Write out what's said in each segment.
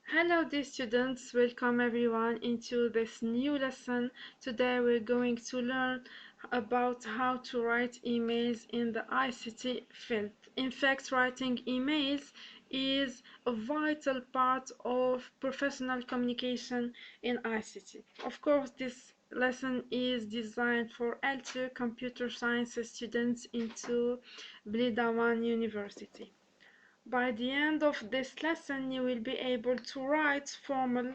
Hello dear students, welcome everyone into this new lesson. Today we're going to learn about how to write emails in the ICT field. In fact, writing emails is a vital part of professional communication in ICT. Of course, this lesson is designed for L2 computer science students into Blidawan University. By the end of this lesson, you will be able to write formal,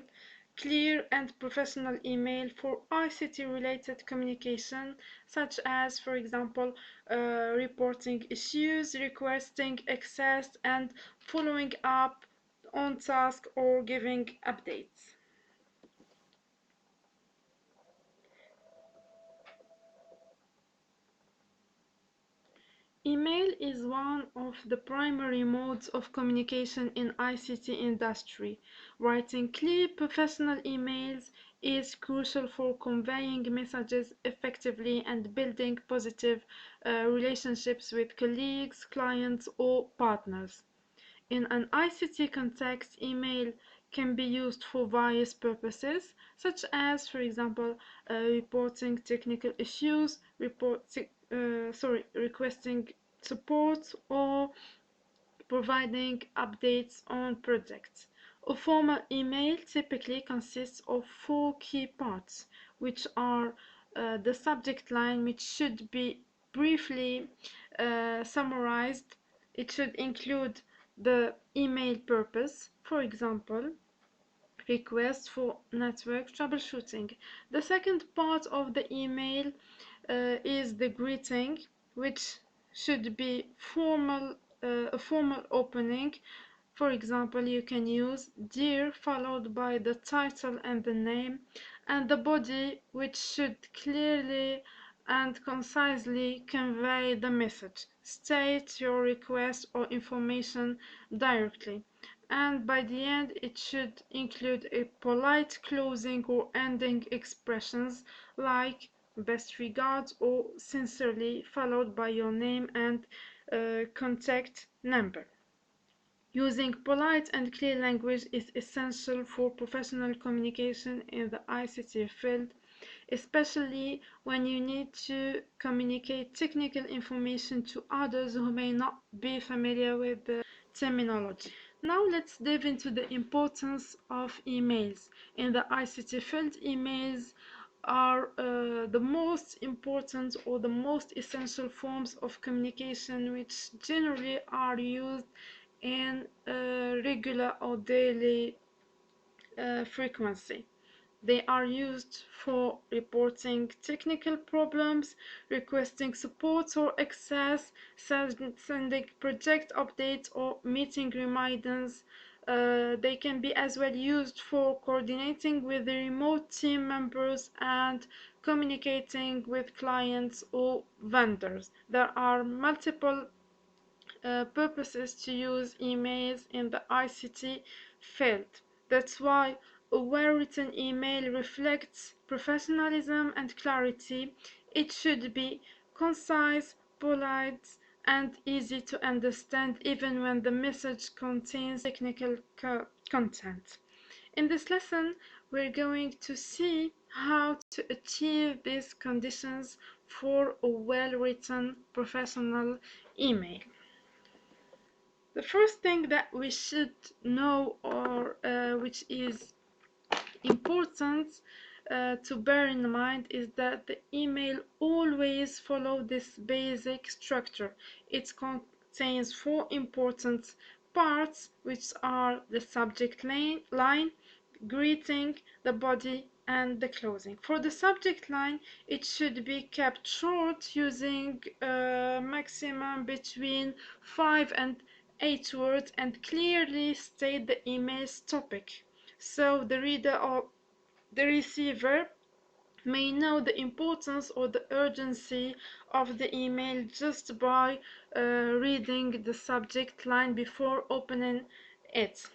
clear and professional email for ICT-related communication, such as, for example, reporting issues, requesting access, and following up on task or giving updates. Email is one of the primary modes of communication in ICT industry. Writing clear professional emails is crucial for conveying messages effectively and building positive relationships with colleagues, clients, or partners. In an ICT context, email can be used for various purposes, such as, for example, reporting technical issues, requesting support, or providing updates on projects. A formal email typically consists of four key parts, which are the subject line, which should be briefly summarized. It should include the email purpose, for example, request for network troubleshooting. The second part of the email is the greeting, which should be a formal opening. For example, you can use "Dear" followed by the title and the name, and the body, which should clearly and concisely convey the message. State your request or information directly. And by the end, it should include a polite closing or ending expressions like "best regards" or "sincerely", followed by your name and contact number. Using polite and clear language is essential for professional communication in the ICT field, especially when you need to communicate technical information to others who may not be familiar with the terminology. Now let's dive into the importance of emails. In the ICT field, emails are the most important or the most essential forms of communication, which generally are used in regular or daily frequency. They are used for reporting technical problems, requesting support or access, sending project updates or meeting reminders. They can be as well used for coordinating with the remote team members and communicating with clients or vendors. There are multiple purposes to use emails in the ICT field. That's why a well-written email reflects professionalism and clarity. It should be concise, polite, and easy to understand, even when the message contains technical content. In this lesson, we're going to see how to achieve these conditions for a well-written professional email. The first thing that we should know, or which is important to bear in mind, is that the email always follows this basic structure. It contains four important parts, which are the subject line, greeting, the body, and the closing. For the subject line, it should be kept short, using maximum between 5 and 8 words, and clearly state the email's topic, so the reader or the receiver may know the importance or the urgency of the email just by reading the subject line before opening it.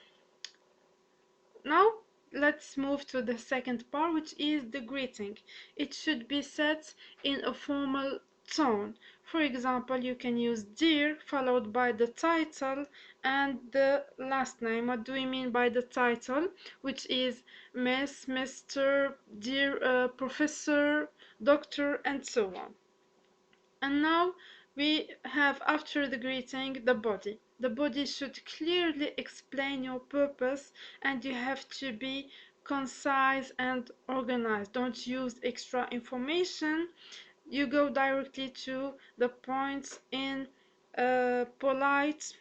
Now let's move to the second part, which is the greeting. It should be set in a formal tone. For example, you can use dear followed by the title and the last name. What do we mean by the title? Which is Miss, Mr, dear Professor, Doctor, and so on. And now we have, after the greeting, the body. The body should clearly explain your purpose, and you have to be concise and organized. Don't use extra information. You go directly to the points in a polite,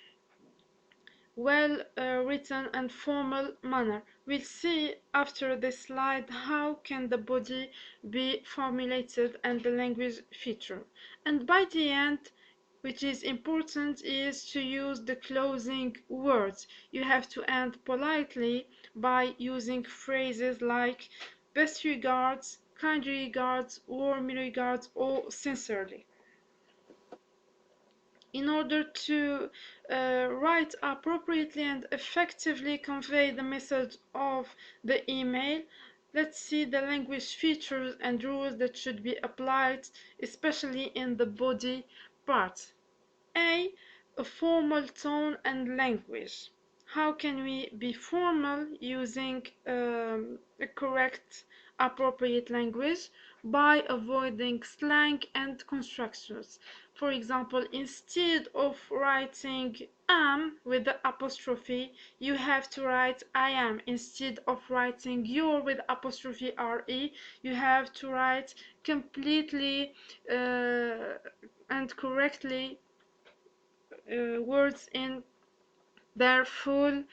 well written and formal manner. We'll see after this slide how can the body be formulated and the language feature. And by the end, which is important, is to use the closing words. You have to end politely by using phrases like best regards, kind regards, warm regards, or sincerely. In order to write appropriately and effectively convey the message of the email, let's see the language features and rules that should be applied, especially in the body part. A formal tone and language. How can we be formal using a correct, appropriate language? By avoiding slang and constructions. For example, instead of writing am with the apostrophe, you have to write I am. Instead of writing your with apostrophe re, you have to write completely and correctly words in their full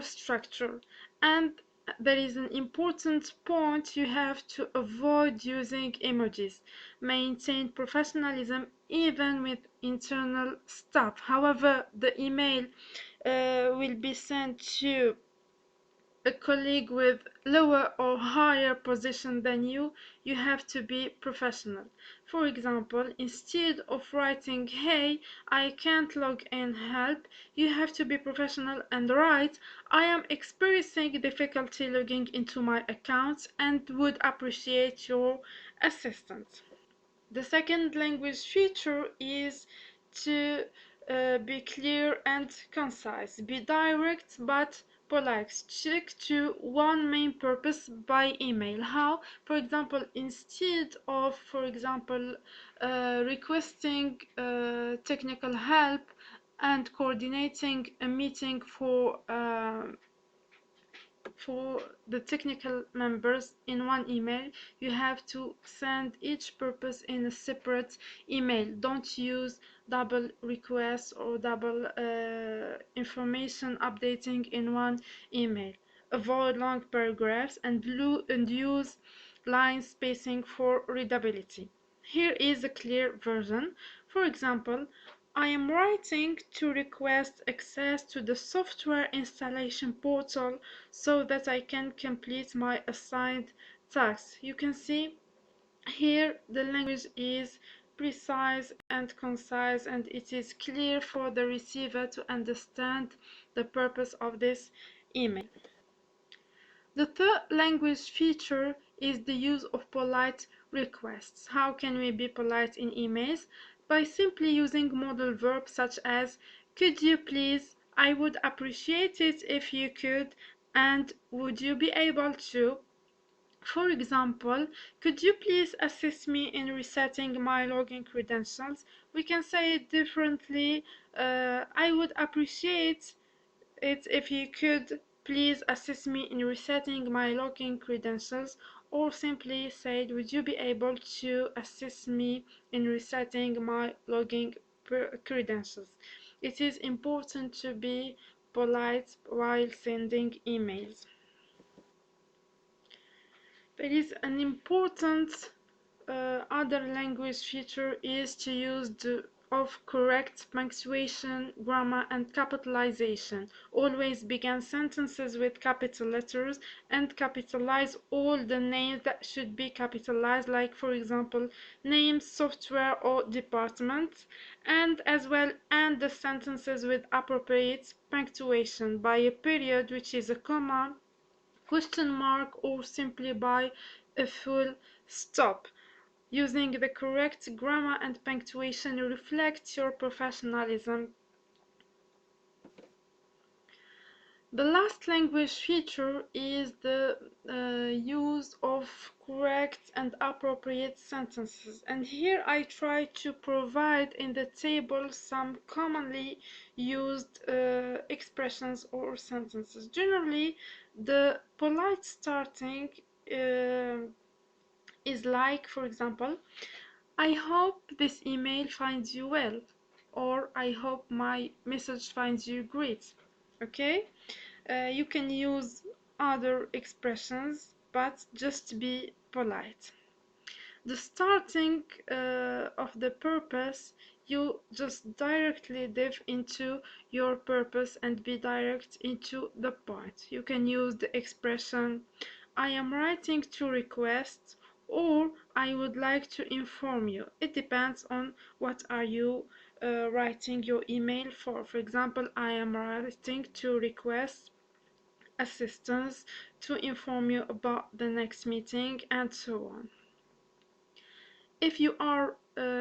structure. And there is an important point: you have to avoid using emojis. Maintain professionalism even with internal staff. However, the email will be sent to a colleague with lower or higher position than you have to be professional. For example, instead of writing hey, I can't log in, help, you have to be professional and write I am experiencing difficulty logging into my accounts and would appreciate your assistance. The second language feature is to be clear and concise. Be direct but polite. Stick to one main purpose by email. How? For example, instead of, requesting technical help and coordinating a meeting for the technical members in one email, you have to send each purpose in a separate email. Don't use double requests or double information updating in one email. Avoid long paragraphs and use line spacing for readability. Here is a clear version. For example, I am writing to request access to the software installation portal so that I can complete my assigned tasks. You can see here the language is precise and concise, and it is clear for the receiver to understand the purpose of this email. The third language feature is the use of polite requests. How can we be polite in emails? By simply using modal verbs such as could you please, I would appreciate it if you could, and would you be able to. For example, could you please assist me in resetting my login credentials? We can say it differently. I would appreciate it if you could please assist me in resetting my login credentials, or simply said, would you be able to assist me in resetting my login credentials? It is important to be polite while sending emails. There is an important other language feature is to use of correct punctuation, grammar, and capitalization. Always begin sentences with capital letters and capitalize all the names that should be capitalized, like for example names, software, or departments, and as well end the sentences with appropriate punctuation by a period, which is a comma, question mark, or simply by a full stop. Using the correct grammar and punctuation reflects your professionalism. The last language feature is the use of correct and appropriate sentences. And here I try to provide in the table some commonly used expressions or sentences. Generally, the polite starting is like, for example, I hope this email finds you well, or I hope my message finds you great. Okay? You can use other expressions, but just be polite. The starting of the purpose, you just directly dive into your purpose and be direct into the point. You can use the expression I am writing to request, or I would like to inform you. It depends on what are you writing your email for. For example, I am writing to request assistance, to inform you about the next meeting, and so on. If you are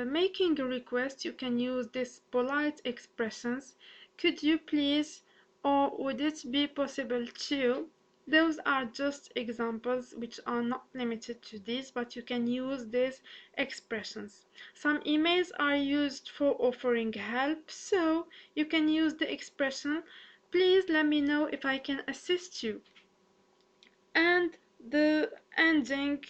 making a request, you can use these polite expressions. Could you please, or would it be possible to? Those are just examples which are not limited to this, but you can use these expressions. Some emails are used for offering help, so you can use the expression, please let me know if I can assist you. And the ending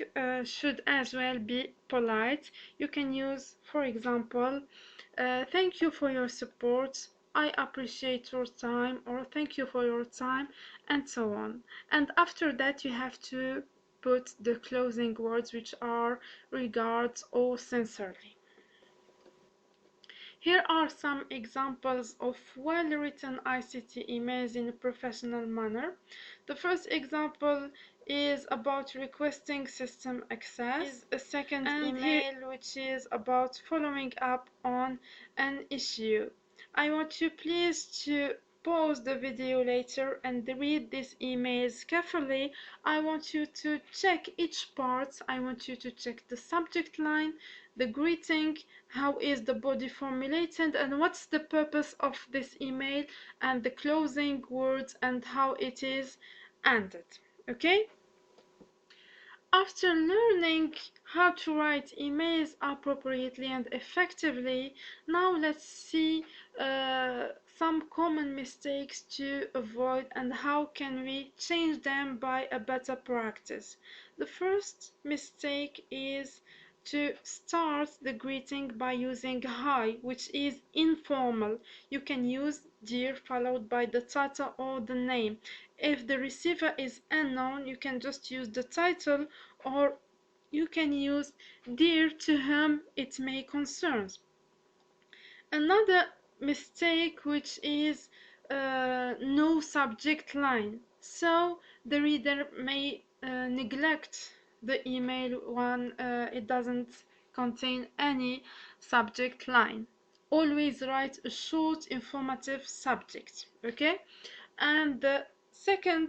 should as well be polite. You can use, for example, thank you for your support, I appreciate your time, or thank you for your time, and so on. And after that, you have to put the closing words, which are regards or sincerely. Here are some examples of well-written ICT emails in a professional manner. The first example is about requesting system access. A second email which is about following up on an issue. I want you please to pause the video later and read these emails carefully. I want you to check each part. I want you to check the subject line, the greeting, how is the body formulated, and what's the purpose of this email, and the closing words and how it is ended. Okay? After learning how to write emails appropriately and effectively, now let's see some common mistakes to avoid and how can we change them by a better practice. The first mistake is to start the greeting by using hi, which is informal. You can use dear followed by the title or the name. If the receiver is unknown, you can just use the title, or you can use dear to whom it may concern. Another mistake which is no subject line. So the reader may neglect the email when it doesn't contain any subject line. Always write a short, informative subject. Okay? And the second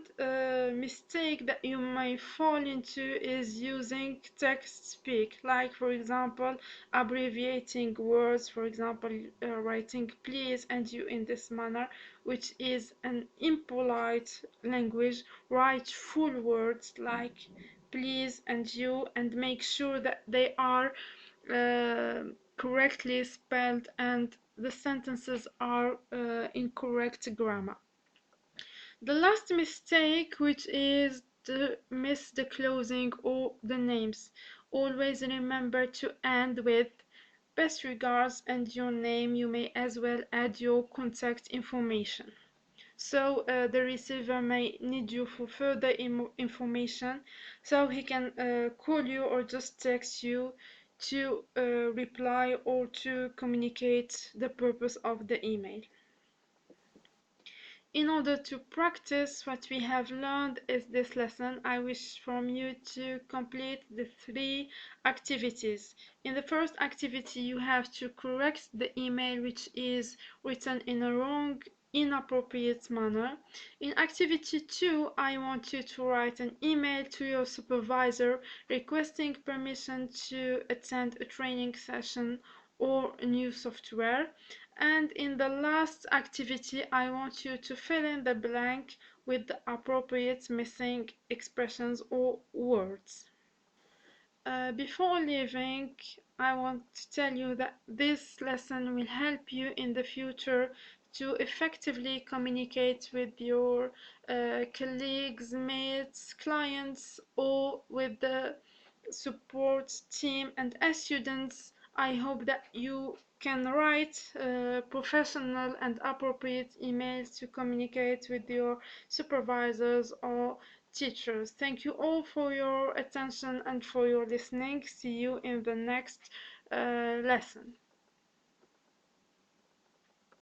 mistake that you may fall into is using text speak, like for example abbreviating words, for example writing please and you in this manner, which is an impolite language. Write full words like please and you, and make sure that they are correctly spelled and the sentences are in correct grammar. The last mistake, which is to miss the closing or the names. Always remember to end with best regards and your name. You may as well add your contact information. So the receiver may need you for further information, so he can call you or just text you to reply or to communicate the purpose of the email. In order to practice what we have learned in this lesson, I wish from you to complete the 3 activities. In the first activity, you have to correct the email which is written in a wrong inappropriate manner. In activity 2, I want you to write an email to your supervisor requesting permission to attend a training session or new software. And in the last activity, I want you to fill in the blank with the appropriate missing expressions or words. Before leaving, I want to tell you that this lesson will help you in the future to effectively communicate with your colleagues, mates, clients, or with the support team. And as students, I hope that you can write professional and appropriate emails to communicate with your supervisors or teachers. Thank you all for your attention and for your listening. See you in the next lesson.